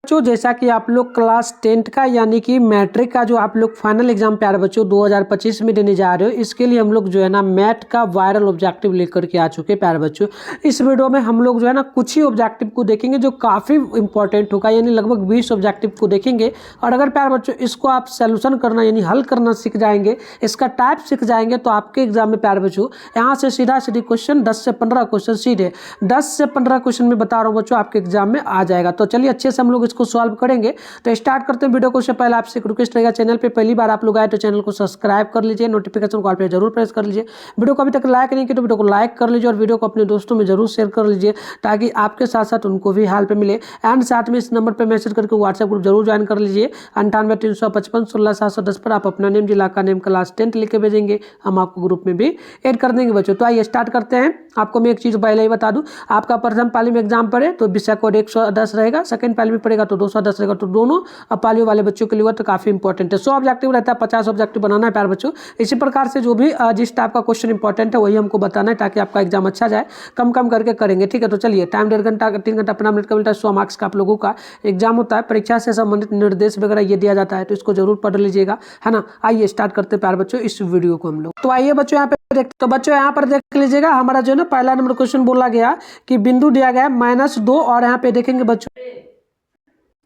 बच्चों जैसा कि आप लोग क्लास 10 का यानी कि मैट्रिक का जो आप लोग फाइनल एग्जाम प्यारे बच्चों 2025 में देने जा रहे हो, इसके लिए हम लोग जो है ना मैथ का वायरल ऑब्जेक्टिव लेकर के आ चुके हैं प्यारे बच्चों। इस वीडियो में हम लोग जो है ना कुछ ही ऑब्जेक्टिव को देखेंगे जो काफ़ी इंपॉर्टेंट होगा, यानी लगभग 20 ऑब्जेक्टिव को देखेंगे। और अगर प्यारे बच्चों इसको आप सोल्यूशन करना यानी हल करना सीख जाएंगे, इसका टाइप सीख जाएंगे, तो आपके एग्जाम में प्यारे बच्चों यहाँ से सीधा क्वेश्चन 10 से 15 क्वेश्चन सीधे 10 से 15 क्वेश्चन में बता रहा हूँ बच्चों आपके एग्जाम में आ जाएगा। तो चलिए अच्छे से हम लोग इसको सॉल्व करेंगे। तो स्टार्ट करते हैं वीडियो को। उससे पहले आपसे एक रिक्वेस्ट रहेगा, चैनल पे पहली बार आप लोग आए तो चैनल को सब्सक्राइब कर लीजिए, नोटिफिकेशन कॉल पे जरूर प्रेस कर लीजिए। वीडियो को अभी तक लाइक नहीं किया तो वीडियो को लाइक कर लीजिए और वीडियो को अपने दोस्तों में जरूर शेयर कर लीजिए ताकि आपके साथ साथ उनको भी हेल्प मिले। एंड साथ में इस नंबर पर मैसेज करके व्हाट्सएप ग्रुप जरूर ज्वाइन कर लीजिए 98 355 16 710 पर। आप अपना नेम, जिला का नेम, क्लास 10 लिख के भेजेंगे, हम आपको ग्रुप में भी ऐड कर देंगे बच्चों। तो आइए स्टार्ट करते हैं। आपको मैं एक चीज़ पहले ही बता दूं, आपका प्रथम पाली में एग्जाम पड़े तो विषय कोड 110 रहेगा, सेकंड पाली में पड़ेगा तो 210 रहेगा। तो दोनों पालियों वाले बच्चों के लिए तो काफी इंपॉर्टेंट है। 100 ऑब्जेक्टिव रहता है, 50 ऑब्जेक्टिव बनाना है प्यारे बच्चों। इसी प्रकार से जो भी जिस टाइप का क्वेश्चन इंपॉर्टेंट है वही हमको बताना है ताकि आपका एग्जाम अच्छा जाए। कम कम करके करेंगे, ठीक है। तो चलिए, टाइम 1.5 घंटा 3 घंटा 15 मिनट का मिलता है। 100 मार्क्स का आप लोगों का एग्जाम होता है। परीक्षा से संबंधित निर्देश वगैरह ये दिया जाता है, तो इसको जरूर पढ़ लीजिएगा, है ना। आइए स्टार्ट करते हैं प्यारे बच्चों इस वीडियो को हम लोग। तो आइए बच्चों यहाँ पे तो बच्चों यहाँ पर देख लीजिएगा, हमारा जो है ना पहला नंबर क्वेश्चन बोला गया कि बिंदु दिया गया -2 और यहाँ पे देखेंगे बच्चों।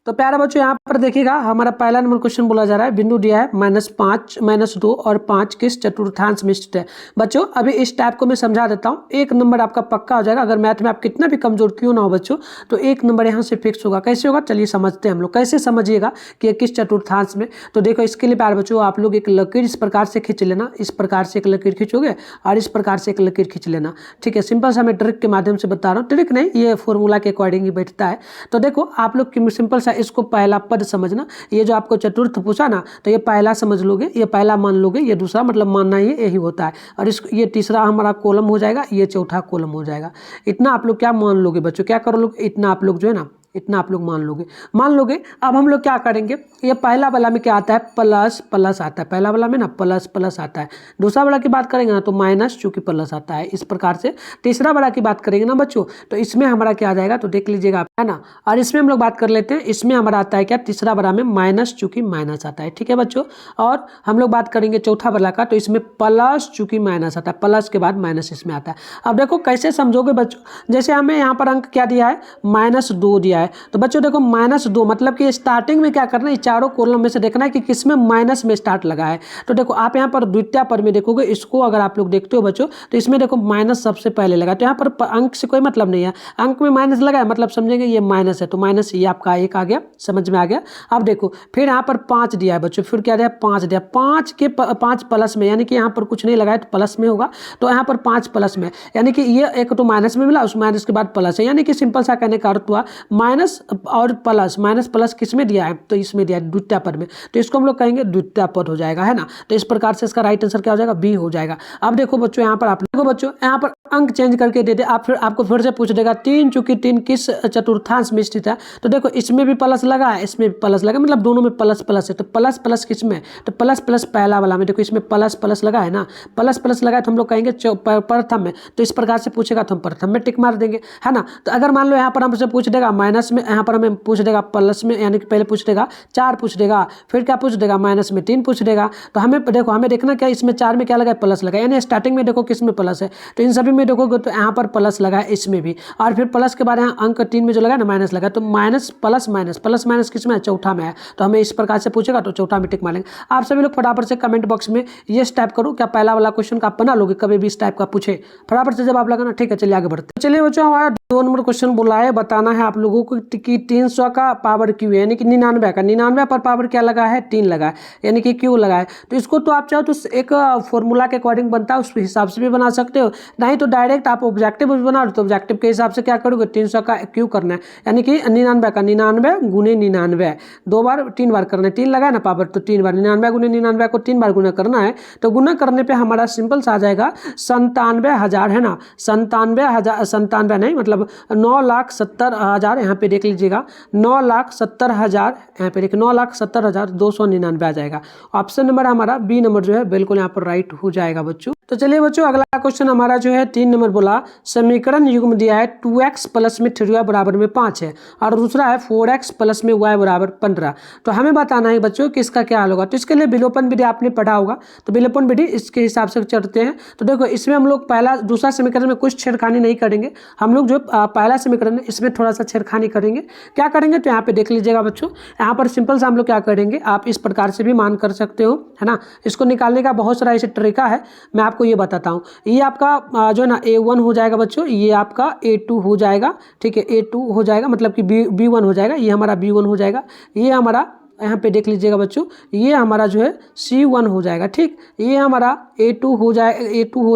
तो प्यारा बच्चों यहाँ पर देखिएगा, हमारा पहला नंबर क्वेश्चन बोला जा रहा है, बिंदु दिया है -5 -2 और 5 किस चतुर्थांश में स्थित है। बच्चों अभी इस टाइप को मैं समझा देता हूँ, 1 नंबर आपका पक्का हो जाएगा। अगर मैथ में आप कितना भी कमजोर क्यों ना हो बच्चों, तो 1 नंबर यहाँ से फिक्स होगा। कैसे होगा चलिए समझते हैं हम लोग। कैसे समझिएगा कि ये किस चतुर्थांश में। तो देखो इसके लिए प्यारे बच्चों आप लोग एक लकीर इस प्रकार से खींच लेना, इस प्रकार से एक लकीर खींचोगे और इस प्रकार से एक लकीर खींच लेना, ठीक है। सिंपल सा मैं ट्रिक के माध्यम से बता रहा हूँ, ट्रिक नहीं, ये फॉर्मूला के अकॉर्डिंग ही बैठता है। तो देखो आप लोग सिंपल सा इसको पहला पद समझना। ये जो आपको चतुर्थ पूछा ना, तो ये पहला समझ लोगे, ये पहला मान लोगे, ये दूसरा मतलब मानना ही यही होता है। और इसको ये तीसरा हमारा कॉलम हो जाएगा, ये चौथा कॉलम हो जाएगा। इतना आप लोग क्या मान लोगे बच्चों, क्या कर लोगे, इतना आप लोग जो है ना, इतना आप लोग मान लोगे। अब हम लोग क्या करेंगे, ये पहला वाला में क्या आता है, प्लस प्लस आता है। पहला वाला में ना प्लस प्लस आता है। दूसरा वाला की बात करेंगे ना तो माइनस, चूंकि प्लस आता है। इस प्रकार से तीसरा वाला की बात करेंगे ना बच्चों, तो इसमें हमारा क्या आ जाएगा, तो देख लीजिएगा आप, है ना। और इसमें हम लोग बात कर लेते हैं, इसमें हमारा आता है क्या, तीसरा वाला में माइनस, चूंकि माइनस आता है, ठीक है बच्चों। और हम लोग बात करेंगे चौथा वाला का, तो इसमें प्लस, चूंकि माइनस आता है, प्लस के बाद माइनस इसमें आता है। अब देखो कैसे समझोगे बच्चों, जैसे हमें यहाँ पर अंक क्या दिया है, -2 दिया है। तो बच्चों देखो -2 मतलब कि स्टार्टिंग में क्या करना है, चारों कॉलम में से देखना है कि किसमें माइनस में स्टार्ट लगा है। तो देखो आप यहाँ पर द्वितीय पद में देखोगे, इसको अगर आप लोग देखते हो बच्चों, तो इसमें देखो माइनस सबसे पहले लगा। तो यहाँ पर अंक से कोई मतलब नहीं है, अंक में माइनस लगा है मतलब समझेंगे ये माइनस है, तो माइनस ये आपका 1 आ गया, समझ में आ गया। अब देखो फिर यहाँ पर 5 दिया है बच्चों, फिर क्या दिया, 5 दिया, 5 प्लस में, यानी कि यहाँ पर कुछ नहीं लगा है तो प्लस में होगा। तो यहाँ पर 5 प्लस में, यानी कि ये एक तो माइनस में मिला, उस माइनस के बाद प्लस है, यानी कि सिंपल सा कहने का अर्थ हुआ माइनस और प्लस। माइनस प्लस किस में दिया है, तो इसमें दिया है द्वितीय पद में, तो इसको हम लोग कहेंगे द्वितीय पद हो जाएगा, है ना। तो इस प्रकार से इसका राइट आंसर क्या हो जाएगा, बी हो जाएगा। अब देखो बच्चों यहाँ पर आप देखो बच्चों यहाँ पर अंक चेंज करके दे दे, आप फिर आपको फिर से पूछ देगा 3 चूंकि 3 किस चतुर्थांश में स्थित है। तो देखो इसमें भी प्लस लगा है, इसमें भी प्लस लगा, मतलब दोनों में प्लस प्लस है। तो प्लस प्लस किस में, तो प्लस प्लस पहला वाला में, देखो इसमें प्लस प्लस लगा है ना, प्लस प्लस लगा है तो हम लोग कहेंगे प्रथम में। तो इस प्रकार से पूछेगा तो हम प्रथम में टिक मार देंगे, है ना। तो अगर मान लो यहाँ पर हमसे पूछ देगा माइनस में, यहाँ पर हमें पूछ देगा प्लस में, यानी कि पहले पूछ देगा 4 पूछ देगा, फिर क्या पूछ देगा माइनस में 3 पूछ देगा। तो हमें देखो हमें देखना क्या, इसमें 4 में क्या लगा है, प्लस लगा, यानी स्टार्टिंग में देखो किस में प्लस है, तो इन सभी में देखोगे तो यहाँ पर प्लस लगा है, इसमें भी। और फिर प्लस के बाद यहाँ अंक 3 में जो लगा ना माइनस लगा, तो minus plus minus, plus minus किस में है, चौथा में है। तो हमें इस प्रकार से पूछेगा तो चौथा में टिक मारेंगे। आप सभी लोग फटाफट से कमेंट बॉक्स में ये टाइप करो, क्या पहला वाला क्वेश्चन का आप बना लोगे, कभी भी इस टाइप का पूछे फटाफट से जवाब लगाना, ठीक है। चलिए आगे बढ़ते हैं। चलिए बच्चों हमारा 2 नंबर क्वेश्चन बोला है, बताना है आप लोगों को कि 300 का पावर क्यू है, यानी कि 99 का, 99 पर पावर क्या लगा है, 3 लगा है, यानी कि क्यू लगा है। तो इसको तो आप चाहो तो एक फॉर्मूला के अकॉर्डिंग बनता है, उस हिसाब से भी बना सकते हो, नहीं तो डायरेक्ट आप ऑब्जेक्टिव भी बना लो, तो ऑब्जेक्टिव के हिसाब से क्या करोगे, 300 का क्यू करना है, यानी कि 99 का 99 गुने 99, 2 बार 3 बार करना है, 3 लगा है ना पावर, तो 3 बार 99 गुने 99 को 3 बार गुना करना है। तो गुना करने पे हमारा सिंपल सा आ जाएगा 97,000, है ना। 97,000 नहीं, मतलब 9,70,000, यहाँ पे देख लीजिएगा 9,70,000, यहाँ पे देखिए 9,70,299 आ जाएगा। ऑप्शन नंबर हमारा बी नंबर जो है बिल्कुल यहाँ पर राइट हो जाएगा बच्चों। तो चलिए बच्चों अगला क्वेश्चन हमारा जो है 3 नंबर बोला समीकरण युग्म दिया है 2x प्लस में 3y बराबर में 5 है और दूसरा है 4x प्लस में y बराबर 15। तो हमें बताना है बच्चों कि इसका क्या हाल होगा। तो इसके लिए विलोपन विधि आपने पढ़ा होगा, तो विलोपन विधि इसके हिसाब से चलते हैं। तो देखो इसमें हम लोग दूसरा समीकरण में कुछ छेड़खानी नहीं करेंगे, हम लोग जो पहला समीकरण है इसमें थोड़ा सा छेड़खानी करेंगे। क्या करेंगे तो यहाँ पे देख लीजिएगा बच्चों, यहाँ पर सिंपल सा हम लोग क्या करेंगे, आप इस प्रकार से भी मान कर सकते हो, है ना। इसको निकालने का बहुत सारा ऐसे तरीका है, मैं आपको ये बताता हूँ। ये आपका जो है ना A1 हो जाएगा बच्चों, ये आपका A2 हो जाएगा, ठीक है। A2 हो जाएगा मतलब कि B1 हो जाएगा, ये हमारा B1 हो जाएगा, ये हमारा यहाँ पे देख लीजिएगा बच्चों, ये हमारा जो है C1 हो जाएगा, ठीक। ये हमारा A2 हो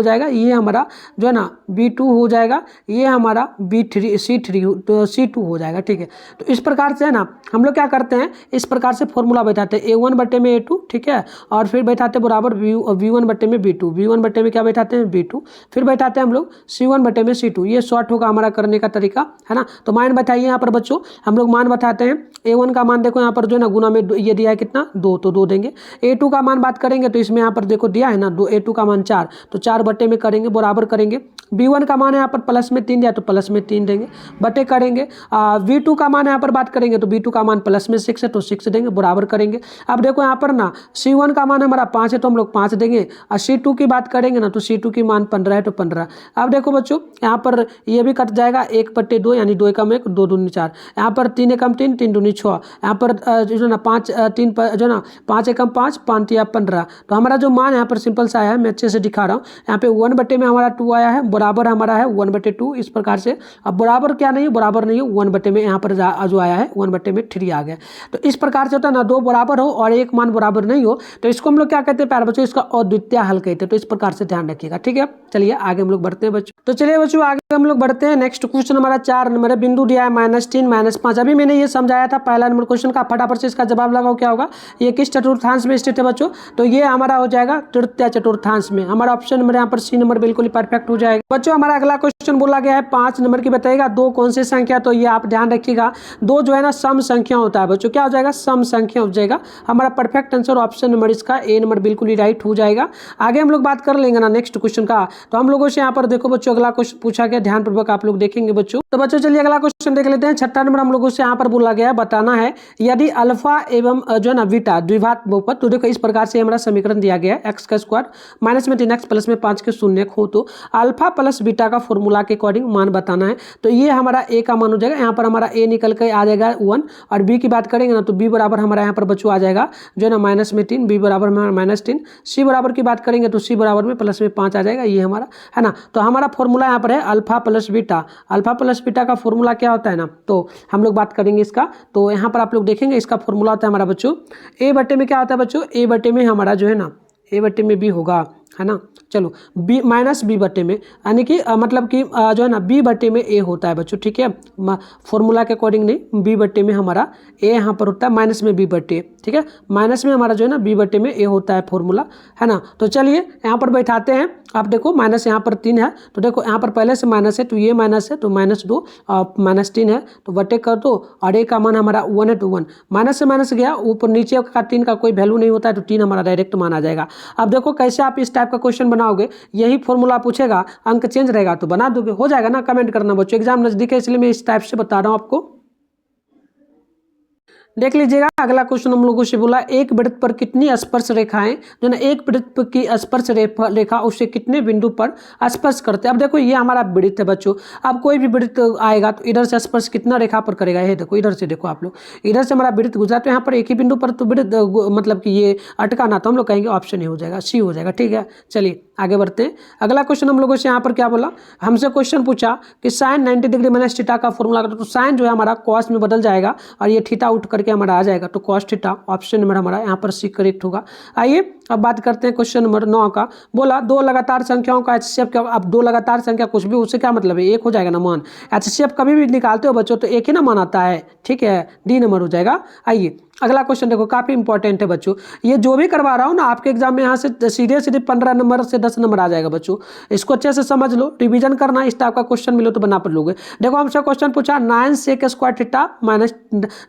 जाएगा, ये हमारा जो है ना B2 हो जाएगा, ये हमारा C2 हो जाएगा, ठीक है। तो इस प्रकार से है ना हम लोग क्या करते हैं, इस प्रकार से फॉर्मूला बैठाते हैं A1 बटे में A2, ठीक है, और फिर बैठाते बराबर V1 बटे में B2, V1 बटे में क्या बैठाते हैं B2, फिर बैठाते हैं हम लोग C1 बटे में C2। ये शॉर्ट होगा हमारा करने का तरीका, है ना। तो मान बैठाइए यहाँ पर बच्चों, हम लोग मान बैठाते हैं। A1 का मान देखो यहाँ पर जो है ना गुना में ये दिया है कितना 2, तो 2 देंगे। A2 का मान बात करेंगे तो इसमें यहाँ पर देखो दिया है ना A2 का मान 4, तो 4 बटे में करेंगे बराबर करेंगे। B1 का मान है यहाँ पर प्लस में 3 दिया तो प्लस में 3 देंगे, बटे करेंगे। V2 का मान यहाँ पर बात करेंगे तो V2 का मान प्लस में 6 है तो 6 देंगे बराबर करेंगे। अब देखो यहाँ पर ना C1 का मान हमारा 5 है तो हम लोग 5 देंगे, और C2 की बात करेंगे ना तो C2 की मान 15 है तो 15। अब देखो बच्चों यहाँ पर ये भी कट जाएगा, 1/2 यानी 2 एकम 1, 2 दूनी 4, यहाँ पर 3 एकम 3, 3 दूनी 6, यहाँ पर जो है ना 5 3 जो ना 5 एकम 5, 5 या 15। तो हमारा जो मान यहाँ पर सिंपल सा है, मैं अच्छे से दिखा रहा हूँ। यहाँ पे 1 बटे में हमारा 2 आया है, बराबर हमारा है 1/2 इस प्रकार से। अब बराबर क्या नहीं है, बराबर नहीं है, 1 बटे में यहाँ पर जो आया है 1 बटे में 3 आ गया। तो इस प्रकार से होता है ना, 2 बराबर हो और एक मान बराबर नहीं हो तो इसको हम लोग क्या कहते हैं प्यारे बच्चों, इसका अद्वितीय हल कहते हैं। तो इस प्रकार से ध्यान रखिएगा, ठीक है। चलिए आगे हम लोग बढ़ते हैं बच्चों। तो चलिए बच्चों आगे हम लोग बढ़ते हैं। नेक्स्ट क्वेश्चन हमारा 4 नंबर है, बिंदु दिया है -3 -5। अभी मैंने ये समझाया था पहला नंबर क्वेश्चन का, फटाफट से इसका जवाब लगाओ क्या होगा। ये किस चतुर्थांश में स्थित है बच्चों, तो ये हमारा हो जाएगा तृतीय चतुर्थांश में। हमारा ऑप्शन नंबर यहाँ पर C नंबर बिल्कुल ही परफेक्ट हो जाएगा बच्चों। हमारा अगला क्वेश्चन बोला गया है 5 नंबर की, बताइएगा 2 कौन सी संख्या, तो ये आप ध्यान रखिएगा 2 जो है ना सम संख्या होता है बच्चों, क्या हो जाएगा सम संख्या हो जाएगा। हमारा परफेक्ट आंसर ऑप्शन नंबर इसका A नंबर बिल्कुल ही राइट हो जाएगा। आगे हम लोग बात कर लेंगे ना नेक्स्ट क्वेश्चन का। तो हम लोगों से यहाँ पर देखो बच्चों अगला क्वेश्चन पूछा गया, ध्यानपूर्वक आप लोग देखेंगे बच्चों। तो बच्चों चलिए अगला क्वेश्चन देख लेते हैं। 6ठा नंबर हम लोगों से यहाँ पर बोला गया है, बताना है यदि अल्फा एवं जो है ना बीटा द्विघात बहुपद, तो देखो इस प्रकार से हमारा समीकरण दिया गया है, x का स्क्वायर माइनस में 3x प्लस में 5 के शून्य हो तो अल्फा प्लस बीटा का फॉर्मूला के अकॉर्डिंग मान बताना है। तो ये हमारा A का मान हो जाएगा, यहाँ पर हमारा A निकल के आ जाएगा 1, और B की बात करेंगे ना तो B बराबर हमारा यहाँ पर बच्चों आ जाएगा जो है ना -3, B बराबर हमारा -3, C बराबर की बात करेंगे तो C बराबर में प्लस में 5 आ जाएगा, ये हमारा है ना। तो हमारा फॉर्मूला यहाँ पर है alpha plus beta. Alpha plus beta का फॉर्मूला क्या होता है ना, तो हम लोग बात करेंगे इसका। तो यहाँ पर आप लोग देखेंगे इसका फॉर्मूला होता है हमारा बच्चों A बटे में क्या होता है बच्चों, A बटे में हमारा जो है ना A बटे में B होगा, है ना। चलो B माइनस B बटे में, यानी कि मतलब कि जो है ना B बटे में A होता है बच्चों, ठीक है। फॉर्मूला के अकॉर्डिंग नहीं, B बटे में हमारा A यहाँ पर होता है माइनस में B बटे, ठीक है। माइनस में हमारा जो है ना B बटे में A होता है फॉर्मूला, है ना। तो चलिए यहाँ पर बैठाते हैं। आप देखो माइनस यहाँ पर 3 है, तो देखो यहाँ पर पहले से माइनस है तो ये माइनस है तो -2 और -3 है तो बटे कर दो, और A का मान हमारा 1 है तो 1, माइनस से माइनस गया ऊपर, नीचे का 3 का कोई वैल्यू नहीं होता है तो 3 हमारा डायरेक्ट मान आ जाएगा। अब देखो कैसे आप इस टाइप का क्वेश्चन बनाओगे, यही फॉर्मूला पूछेगा, अंक चेंज रहेगा तो बना दोगे, हो जाएगा ना। कमेंट करना बच्चों, एग्जाम नजदीक है इसलिए मैं इस टाइप से बता रहा हूँ आपको। देख लीजिएगा अगला क्वेश्चन हम लोगों से बोला एक वृत्त पर कितनी स्पर्श रेखाएं जो ना एक वृत्त की स्पर्श रेखा उससे कितने बिंदु पर स्पर्श करते हैं। अब देखो ये हमारा वृत्त है बच्चों, अब कोई भी वृत्त आएगा तो इधर से स्पर्श कितना रेखा पर करेगा, ये देखो इधर से, देखो आप लोग इधर से हमारा वृत्त गुजरा तो यहाँ पर एक ही बिंदु पर तो वृत्त मतलब कि ये अटका ना, तो हम लोग कहेंगे ऑप्शन ए हो जाएगा, C हो जाएगा, ठीक है। चलिए आगे बढ़ते हैं। अगला क्वेश्चन हम लोगों से यहाँ पर क्या बोला, हमसे क्वेश्चन पूछा कि साइन 90 डिग्री माइनस थीटा का फॉर्मूला, तो साइन जो है हमारा कॉस में बदल जाएगा और ये थीटा उठ करके हमारा आ जाएगा, तो कॉस थीटा ऑप्शन नंबर हमारा यहाँ पर C करेक्ट होगा। आइए अब बात करते हैं क्वेश्चन नंबर 9 का। बोला दो लगातार संख्याओं का HCF क्या, अब दो लगातार संख्या कुछ भी उससे क्या मतलब है, एक हो जाएगा ना मान। HCF कभी भी निकालते हो बच्चों तो एक ही ना मान आता है, ठीक है, D नंबर हो जाएगा। आइए अगला क्वेश्चन देखो, काफी इंपॉर्टेंट है बच्चों, ये जो भी करवा रहा हूँ ना आपके एग्जाम में यहाँ से सीधे 15 नंबर से 10 नंबर आ जाएगा बच्चों, इसको अच्छे से समझ लो, रिवीजन करना, इस टाइप का क्वेश्चन मिलो तो बना पढ़ लोगे। देखो हमसे क्वेश्चन पूछा 9 sec square theta minus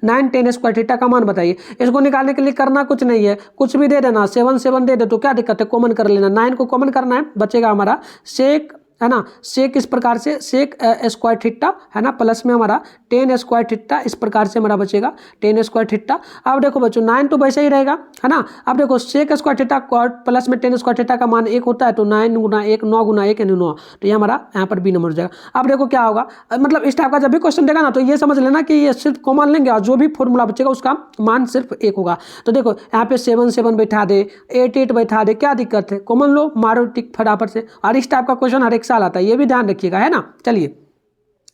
9 10 square theta का मान बताइए। इसको निकालने के लिए करना कुछ नहीं है, कुछ भी दे देना, 7 7 दे दे तो क्या दिक्कत है, कॉमन कर लेना। 9 को कॉमन करना है, बचेगा हमारा सेक, है ना, सेक इस प्रकार से सेक स्क्वायर थीटा, है ना, प्लस में हमारा 10 स्क्वायर थीटा, इस प्रकार से हमारा बचेगा 10 स्क्वायर थीटा। अब देखो बच्चों 9 तो वैसे ही रहेगा, है ना। अब देखो सेक स्क्वायर थीटा प्लस में 10 स्क्वायर थीटा का मान 1 होता है, तो 9 गुना 1 9 गुना 1 यानी 9, तो ये हमारा यहाँ पर बी नंबर हो जाएगा। अब देखो क्या होगा, मतलब इस टाइप का जब भी क्वेश्चन देगा ना तो ये समझ लेना कि ये सिर्फ कॉमन लेंगे और जो भी फॉर्मूला बचेगा उसका मान सिर्फ 1 होगा। तो देखो यहाँ पे 7 7 बैठा दे, 8 8 बैठा दे, क्या दिक्कत है, कॉमन लो, मारो टिक फटाफट से। और इस टाइप का क्वेश्चन हर एक साल आता है, ये भी ध्यान रखिएगा, है ना। चलिए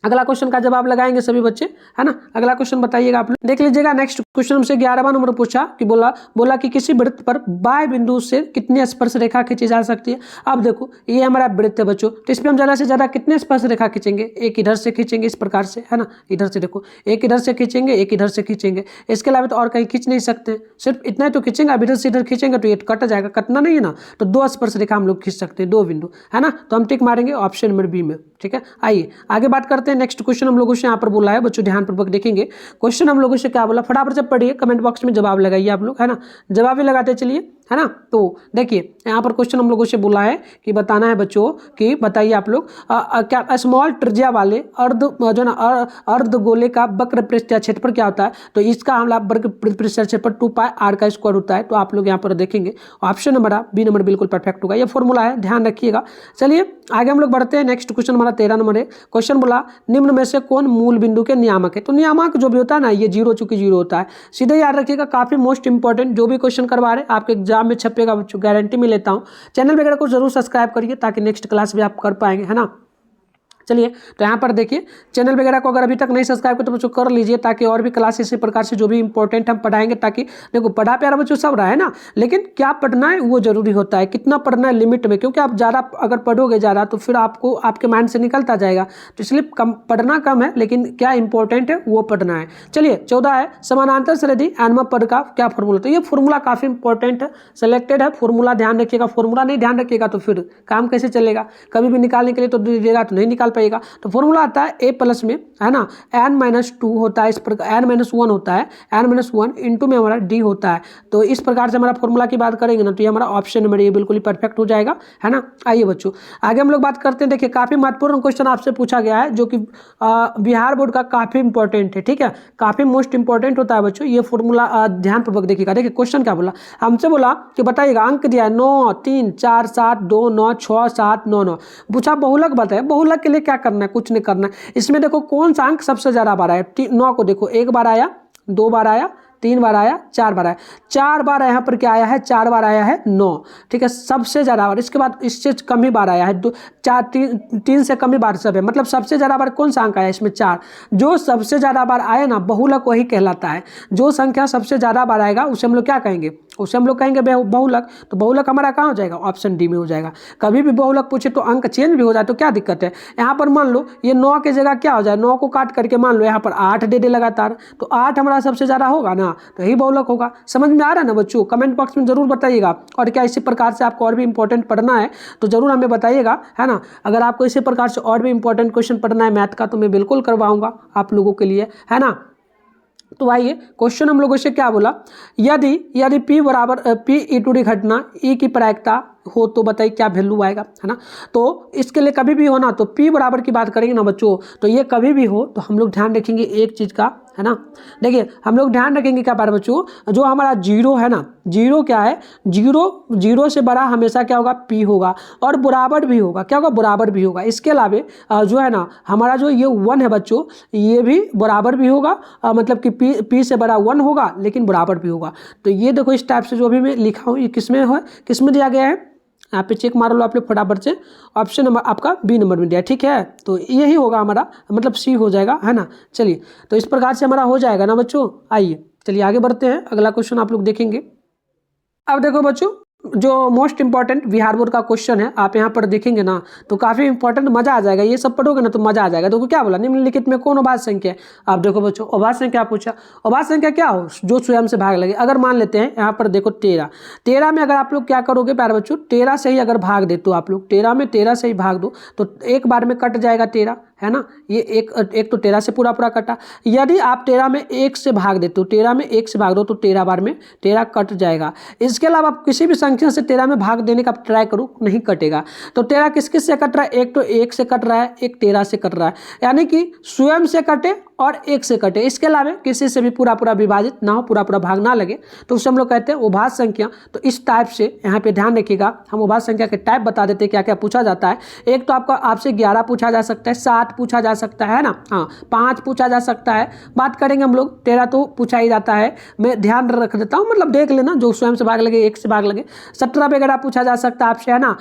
अगला क्वेश्चन का जवाब लगाएंगे सभी बच्चे, है ना। अगला क्वेश्चन बताइएगा आप लोग, देख लीजिएगा। नेक्स्ट क्वेश्चन हमसे 11वां नंबर पूछा कि बोला कि किसी वृत्त पर बाएं बिंदु से कितनी स्पर्श रेखा खींची जा सकती है। अब देखो ये हमारा वृत्त है बच्चों, तो इसमें हम ज़्यादा से ज़्यादा कितने स्पर्श रेखा खींचेंगे, एक इधर से खींचेंगे इस प्रकार से, है ना, इधर से देखो एक इधर से खींचेंगे, एक इधर से खींचेंगे, इसके अलावा तो और कहीं खींच नहीं सकते, सिर्फ इतना ही तो खींचेंगे। अब इधर से इधर खींचेंगे तो ये कट जाएगा, कटना नहीं है ना, तो 2 स्पर्श रेखा हम लोग खींच सकते हैं, 2 बिंदु, है ना। तो हम टिक मारेंगे ऑप्शन नंबर बी में, ठीक है। आइए आगे बात करते हैं। नेक्स्ट क्वेश्चन हम लोगों से यहाँ पर बोला है बच्चों, ध्यानपूर्वक देखेंगे क्वेश्चन हम लोगों से क्या बोला, फटाफट से पढ़िए, कमेंट बॉक्स में जवाब लगाइए आप लोग, है ना, जवाब भी लगाते चलिए, है ना। तो देखिए यहाँ पर क्वेश्चन हम लोगों से बोला है कि बताना है बच्चों कि बताइए आप लोग क्या स्मॉल त्रिज्या वाले जो ना अर्धगोले का वक्र पृष्ठीय क्षेत्रफल क्या होता है। तो इसका हम वर्ग पृष्ठीय क्षेत्रफल 2 पाई r का स्क्वायर होता है। तो आप लोग यहाँ पर देखेंगे ऑप्शन नंबर बी नंबर बिल्कुल परफेक्ट होगा, ये फॉर्मूला है, ध्यान रखिएगा। चलिए आगे हम लोग बढ़ते हैं। नेक्स्ट क्वेश्चन हमारा 13 नंबर है। क्वेश्चन बोला निम्न में से कौन मूल बिंदु के नियामक है। तो नियामक जो भी होता है ना, ये 0 चूंकि 0 होता है, सीधे याद रखिएगा, काफी मोस्ट इंपॉर्टेंट जो भी क्वेश्चन करवा रहे आपके एग्जाम में छपेगा बच्चों, गारंटी में लेता हूँ। चैनल वगैरह को जरूर सब्सक्राइब करिए ताकि नेक्स्ट क्लास भी आप कर पाएंगे, है ना। चलिए तो यहाँ पर देखिए चैनल वगैरह को अगर अभी तक नहीं सब्सक्राइब किया तो बच्चों कर लीजिए, ताकि और भी क्लास इसी प्रकार से जो भी इंपॉर्टेंट हम पढ़ाएंगे, ताकि देखो पढ़ा प्यारा बच्चों सब रहा है ना, लेकिन क्या पढ़ना है वो जरूरी होता है, कितना पढ़ना है लिमिट में, क्योंकि आप ज़्यादा अगर पढ़ोगे ज़्यादा तो फिर आपको आपके माइंड से निकलता जाएगा। तो इसलिए कम पढ़ना कम है, लेकिन क्या इंपॉर्टेंट है वो पढ़ना है। चलिए 14 है, समानांतर श्रेणी एनम पद का क्या फॉर्मूला। तो ये फॉर्मूला काफ़ी इंपॉर्टेंट है, सेलेक्टेड है फॉर्मूला, ध्यान रखिएगा। फॉर्मूला नहीं ध्यान रखिएगा तो फिर काम कैसे चलेगा, कभी भी निकालने के लिए तो दीजिएगा तो नहीं निकाल पाएगा। तो फॉर्मूला आता है a प्लस में, है ना, n-2 होता है, इस प्रकार n-1 होता है, n-1 इंटू में हमारा d होता है। तो इस प्रकार से हमारा फॉर्मूला की बात करेंगे ना तो ये हमारा ऑप्शन नंबर ये बिल्कुल ही परफेक्ट हो जाएगा, है ना। आइए बच्चों आगे हम लोग बात करते हैं। देखिए काफी महत्वपूर्ण क्वेश्चन आपसे पूछा गया है, जो कि बिहार बोर्ड का काफी इंपॉर्टेंट है, ठीक है, काफी मोस्ट इंपॉर्टेंट होता है बच्चों। ये फॉर्मूला ध्यानपूर्वक देखिएगा। देखिए क्वेश्चन क्या बोला, हमसे बोला कि बताइएगा, अंक दिया 9 3 4 7 2 9 6 7 9 9, पूछा बहुलक बताए। बहुलक के लिए क्या करना है, कुछ नहीं करना है। इसमें देखो कौन सा अंक सबसे ज्यादा बार आया, 9 को देखो 1 बार आया, 2 बार आया, 3 बार आया, 4 बार आया, 4 बार यहाँ पर क्या आया है, 4 बार आया है 9, ठीक है, सबसे ज्यादा बार। इसके बाद इससे कम ही बार आया है 3 से कम ही बार सब है, मतलब सबसे ज्यादा बार कौन सा अंक आया इसमें 4। जो सबसे ज्यादा बार आया ना बहुलक वही कहलाता है। जो संख्या सबसे ज्यादा बार आएगा उसे हम लोग क्या कहेंगे, उसे हम लोग कहेंगे बहुलक। तो बहुलक हमारा कहाँ हो जाएगा, ऑप्शन डी में हो जाएगा। कभी भी बहुलक पूछे तो अंक चेंज भी हो जाए तो क्या दिक्कत है। यहाँ पर मान लो ये 9 की जगह क्या हो जाए, 9 को काट करके मान लो यहाँ पर 8 दे दे लगातार, तो 8 हमारा सबसे ज्यादा होगा ना, तो यही बहुलक होगा। समझ में आ रहा है ना बच्चों, कमेंट बॉक्स में जरूर बताइएगा। और क्या इसी प्रकार से आपको और भी इंपॉर्टेंट पढ़ना है तो जरूर हमें बताइएगा, है ना। अगर आपको इसी प्रकार से और भी इंपॉर्टेंट क्वेश्चन पढ़ना है मैथ का तो मैं बिल्कुल करवाऊंगा आप लोगों के लिए, है ना। तो आइए क्वेश्चन हम लोगों से क्या बोला, यदि p बराबर p ई टू डी घटना e की प्रायिकता हो तो बताइए क्या वैल्यू आएगा, है ना। तो इसके लिए कभी भी हो ना तो p बराबर की बात करेंगे ना बच्चों, तो ये कभी भी हो तो हम लोग ध्यान रखेंगे एक चीज का, है ना। देखिए हम लोग ध्यान रखेंगे क्या बार बच्चों, जो हमारा जीरो है ना, जीरो क्या है, जीरो से बड़ा हमेशा क्या होगा, p होगा, और बराबर भी होगा, क्या होगा, बराबर भी होगा। इसके अलावा जो है ना हमारा जो ये 1 है बच्चों, ये भी बराबर भी होगा, मतलब कि p से बड़ा 1 होगा लेकिन बराबर भी होगा। तो ये देखो इस टाइप से जो भी मैं लिखा हूँ ये किसमें दिया गया है, यहाँ पे चेक मार लो आप लोग फटाफट से, ऑप्शन नंबर आपका बी नंबर में दिया, ठीक है। तो यही होगा हमारा, मतलब सी हो जाएगा, है ना। चलिए तो इस प्रकार से हमारा हो जाएगा ना बच्चों। आइए चलिए आगे बढ़ते हैं, अगला क्वेश्चन आप लोग देखेंगे। अब देखो बच्चों जो मोस्ट इंपॉर्टेंट बिहार बोर्ड का क्वेश्चन है आप यहाँ पर देखेंगे ना तो काफी इंपॉर्टेंट, मजा आ जाएगा, ये सब पढ़ोगे ना तो मजा आ जाएगा। देखो क्या बोला, निम्नलिखित में कौन अभाज्य संख्या है। आप देखो बच्चों अभाज्य संख्या पूछा, अभाज्य संख्या क्या हो, जो स्वयं से भाग लगे। अगर मान लेते हैं यहाँ पर देखो 13 में अगर आप लोग क्या करोगे प्यारे बच्चों, 13 से ही अगर भाग दे तो आप लोग 13 में 13 से ही भाग दो तो एक बार में कट जाएगा 13, है ना, ये एक तो 13 से पूरा पूरा कटा। यदि आप 13 में 1 से भाग देते हो, 13 में 1 से भाग दो तो 13 बार में 13 कट जाएगा। इसके अलावा आप किसी भी संख्या से 13 में भाग देने का ट्राई करो, नहीं कटेगा। तो 13 किस किस से कट रहा है, एक तो 1 से कट रहा है, एक 13 से कट रहा है, यानी कि स्वयं से कटे और 1 से कटे। इसके अलावा किसी से भी पूरा पूरा विभाजित ना हो, पूरा पूरा भाग ना लगे, तो उसे हम लोग कहते हैं उभाज्य संख्या। तो इस टाइप से यहाँ पे ध्यान रखिएगा, हम उभाज्य संख्या के टाइप बता देते हैं क्या क्या पूछा जाता है। एक तो आपका आपसे 11 पूछा जा सकता है, 7 पूछा जा सकता है ना, हाँ 5 पूछा जा सकता है। बात करेंगे हम लोग 13 तो पूछा ही जाता है, मैं ध्यान रख देता हूँ, मतलब देख लेना जो स्वयं से भाग लगे, 1 से भाग लगे। 17 वगैरह पूछा जा सकता है आपसे, है ना।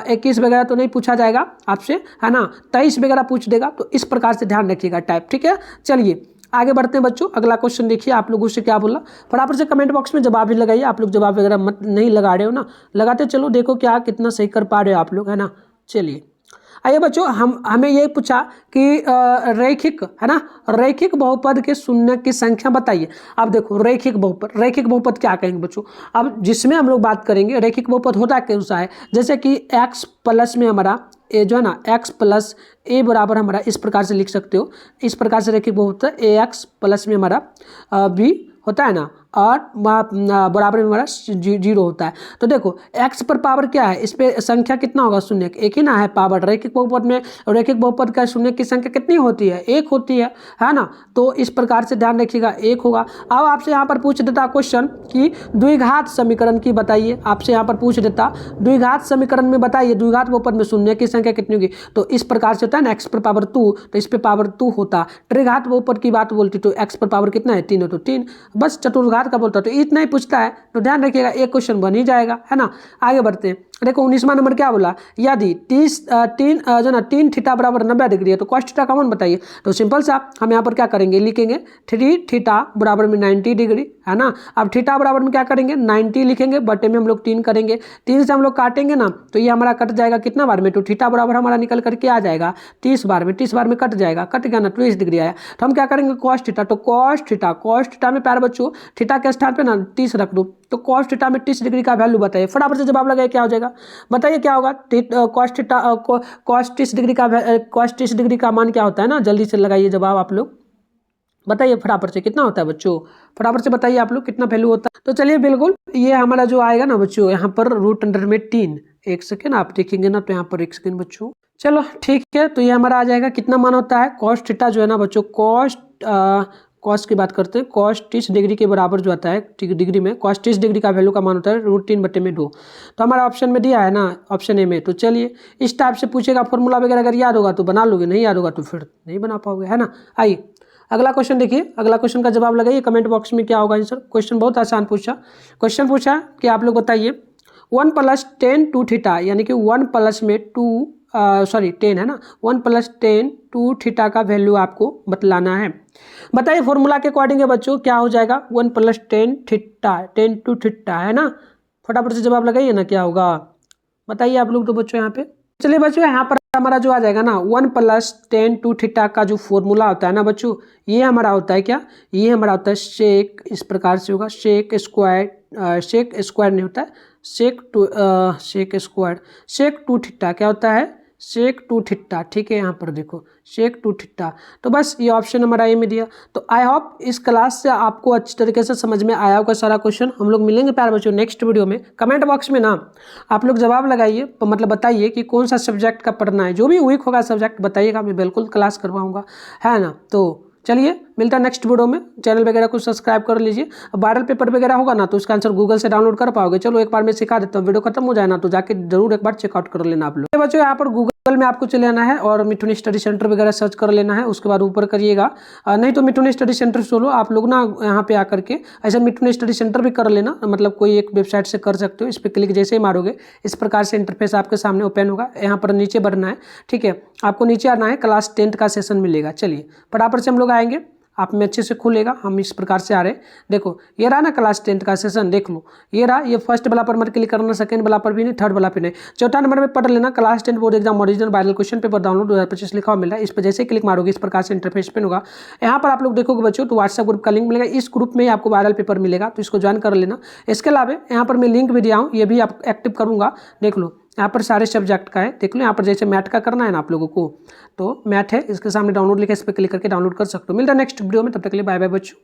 21 वगैरह तो नहीं पूछा जाएगा आपसे, है ना। 23 वगैरह पूछ देगा। तो इस प्रकार से ध्यान रखिएगा टाइप, ठीक है। चलिए आगे बढ़ते हैं बच्चों। अगला क्वेश्चन देखिए, आप लोगों से क्या बोला, फटाफट से कमेंट बॉक्स में जवाब भी लगाइए। आप लोग जवाब वगैरह मत नहीं लगा रहे हो ना, लगाते चलो, देखो क्या कितना सही कर पा रहे हो आप लोग, है ना। चलिए आइए बच्चों, हमें ये पूछा कि रैखिक, है ना, रैखिक बहुपद के शून्य की संख्या बताइए। अब देखो रैखिक बहुपद क्या कहेंगे बच्चों। अब जिसमें हम लोग बात करेंगे रैखिक बहुपद होता कैसा है, जैसे कि x प्लस में हमारा ए जो है ना, x प्लस ए बराबर हमारा इस प्रकार से लिख सकते हो। इस प्रकार से रैखिक बहुपद ए एक्स प्लस में हमारा बी होता है ना, और बराबर में हमारा 0 होता है। तो देखो x पर पावर क्या है, इस पर संख्या कितना होगा, शून्य, एक ही ना है पावर। रैखिक बहुपद में रैखिक बहुपद का शून्य की संख्या कितनी होती है, 1 होती है ना। तो इस प्रकार से ध्यान रखिएगा 1 होगा। अब आपसे यहाँ पर पूछ देता क्वेश्चन कि द्विघात समीकरण की बताइए। आपसे यहाँ पर पूछ देता द्विघात समीकरण में बताइए द्विघात बहुपद में शून्य की संख्या कितनी होगी। तो इस प्रकार से होता है ना, x पर पावर 2, तो इस पर पावर 2 होता। त्रिघात बहुपद की बात बोलती तो x पर पावर कितना है, 3 है, तो 3। बस चतुर्घात का बोलता तो इतना ही पूछता है, तो ध्यान रखिएगा एक क्वेश्चन बन ही जाएगा, है ना। आगे बढ़ते हैं। देखो 19वां नंबर क्या बोला, यदि 3 थीटा बराबर 90 डिग्री है तो cos थीटा कॉमन बताइए। तो सिंपल सा हम यहाँ पर क्या करेंगे, लिखेंगे 3 थीटा बराबर में 90 डिग्री, है ना। अब थीटा बराबर में क्या करेंगे, 90 लिखेंगे, बटे में हम लोग 3 करेंगे, 3 से हम लोग काटेंगे ना, तो ये हमारा कट जाएगा कितना बार में, तो थीटा बराबर हमारा निकल करके आ जाएगा 30 बार में। 30 बार में कट जाएगा, कट गया ना, 30 डिग्री आया। तो हम क्या करेंगे cos थीटा, तो cos थीटा में प्यारे बच्चों थीटा के स्थान पे ना 30 रख दो, तो cos थीटा में 30 डिग्री का वैल्यू बताइए। फटाफट से जवाब लगाइए, क्या हो जाएगा बताइए, क्या होगा। cos 30 डिग्री का मान क्या होता है ना, जल्दी से लगाइए जवाब आप लोग, बताइए फटाफट से कितना होता है बच्चों, फटाफट से बताइए आप लोग कितना वैल्यू होता है। तो चलिए बिल्कुल ये हमारा जो आएगा ना बच्चों, यहाँ पर √3। एक सेकेंड आप देखेंगे ना, तो यहाँ पर एक सेकेंड बच्चों, चलो ठीक है। तो ये हमारा आ जाएगा कितना मान होता है, cos थीटा जो है ना बच्चों, कॉस की बात करते हैं, cos 30 डिग्री के बराबर जो आता है डिग्री में, cos 30 डिग्री का वैल्यू का मान होता है √3/2। तो हमारा ऑप्शन में दिया है ना, ऑप्शन ए में। तो चलिए इस टाइप से पूछेगा, फॉर्मूला वगैरह अगर याद होगा तो बना लोगे, नहीं याद होगा तो फिर नहीं बना पाओगे, है ना। आइए अगला क्वेश्चन देखिए, अगला क्वेश्चन का जवाब लगाइए कमेंट बॉक्स में, क्या होगा आंसर। क्वेश्चन बहुत आसान पूछा, क्वेश्चन पूछा कि आप लोग बताइए 1 + 10 2 थीटा, यानी कि 1 प्लस में 10 है ना, 1 + 10 2 थीटा का वैल्यू आपको बतलाना है। बताइए फॉर्मूला के अकॉर्डिंग है बच्चों, क्या हो जाएगा 1 + 10 थीटा, 10 2 थीटा, है ना। फटाफट से जवाब लगाइए ना, क्या होगा बताइए आप लोग तो बच्चों यहाँ पे। चलिए बच्चों यहाँ पर हमारा जो आ जाएगा ना 1 + 10 2 थीटा का जो फॉर्मूला होता है ना बच्चों, ये हमारा होता है क्या, ये हमारा होता है सेक, इस प्रकार से होगा सेक स्क्वायर नहीं होता है, सेक 2 थीटा क्या होता है, सेक 2 थीटा, ठीक है। यहाँ पर देखो सेक 2 थीटा। तो बस ये ऑप्शन हमारा ए में दिया। तो आई होप इस क्लास से आपको अच्छी तरीके से समझ में आया होगा सारा क्वेश्चन। हम लोग मिलेंगे प्यारे बच्चों नेक्स्ट वीडियो में। कमेंट बॉक्स में ना आप लोग जवाब लगाइए, मतलब बताइए कि कौन सा सब्जेक्ट का पढ़ना है, जो भी वीक होगा सब्जेक्ट बताइएगा, मैं बिल्कुल क्लास करवाऊँगा, है ना। तो चलिए मिलता है नेक्स्ट वीडियो में। चैनल वगैरह को सब्सक्राइब कर लीजिए। वायरल पेपर वगैरह होगा ना तो उसका आंसर गूगल से डाउनलोड कर पाओगे। चलो एक बार मैं सिखा देता हूँ, वीडियो खत्म हो जाए ना तो जाके जरूर एक बार चेकआउट कर लेना आप लोग। बच्चों यहाँ पर गूगल में आपको चले आना है और मिठुन स्टडी सेंटर वगैरह सर्च कर लेना है, उसके बाद ऊपर करिएगा, नहीं तो मिठुन स्टडी सेंटर सोलो आप लोग ना यहाँ पे आकर के ऐसा मिठुन स्टडी सेंटर भी कर लेना, मतलब कोई एक वेबसाइट से कर सकते हो। इस पर क्लिक जैसे ही मारोगे इस प्रकार से इंटरफेस आपके सामने ओपन होगा। यहाँ पर नीचे बढ़ना है, ठीक है, आपको नीचे आना है, क्लास 10 का सेशन मिलेगा। चलिए फटाफट से हम लोग आएंगे, आप में अच्छे से खुलेगा। हम इस प्रकार से आ रहे हैं, देखो ये रहा ना क्लास 10 का सेशन, देख लो ये रहा, ये फर्स्ट वाला पर मत क्लिक करना, सेकंड वाला पर भी नहीं, थर्ड वाला पे नहीं, चौथा नंबर में पढ़ लेना class 10 board exam original viral question paper download 2025 लिखा हुआ मिल रहा है। इस पर जैसे ही क्लिक मारोगे इस प्रकार से इंटरफेस पे होगा। यहाँ पर आप लोग देखोगे बच्चों तो व्हाट्सएप ग्रुप का लिंक मिलेगा, इस ग्रुप में आपको वायरल पेपर मिलेगा, तो इसको ज्वाइन कर लेना। इसके अलावा यहाँ पर मैं लिंक भी दिया हूँ, ये भी आप एक्टिव करूँगा, देख लो यहाँ पर सारे सब्जेक्ट का है, देख लो यहाँ पर जैसे मैथ का करना है ना आप लोगों को, तो मैथ है, इसके सामने डाउनलोड लिखा है, इस पर क्लिक करके डाउनलोड कर सकते हो। मिलता है नेक्स्ट वीडियो में, तब तक के लिए बाय बाय बच्चों।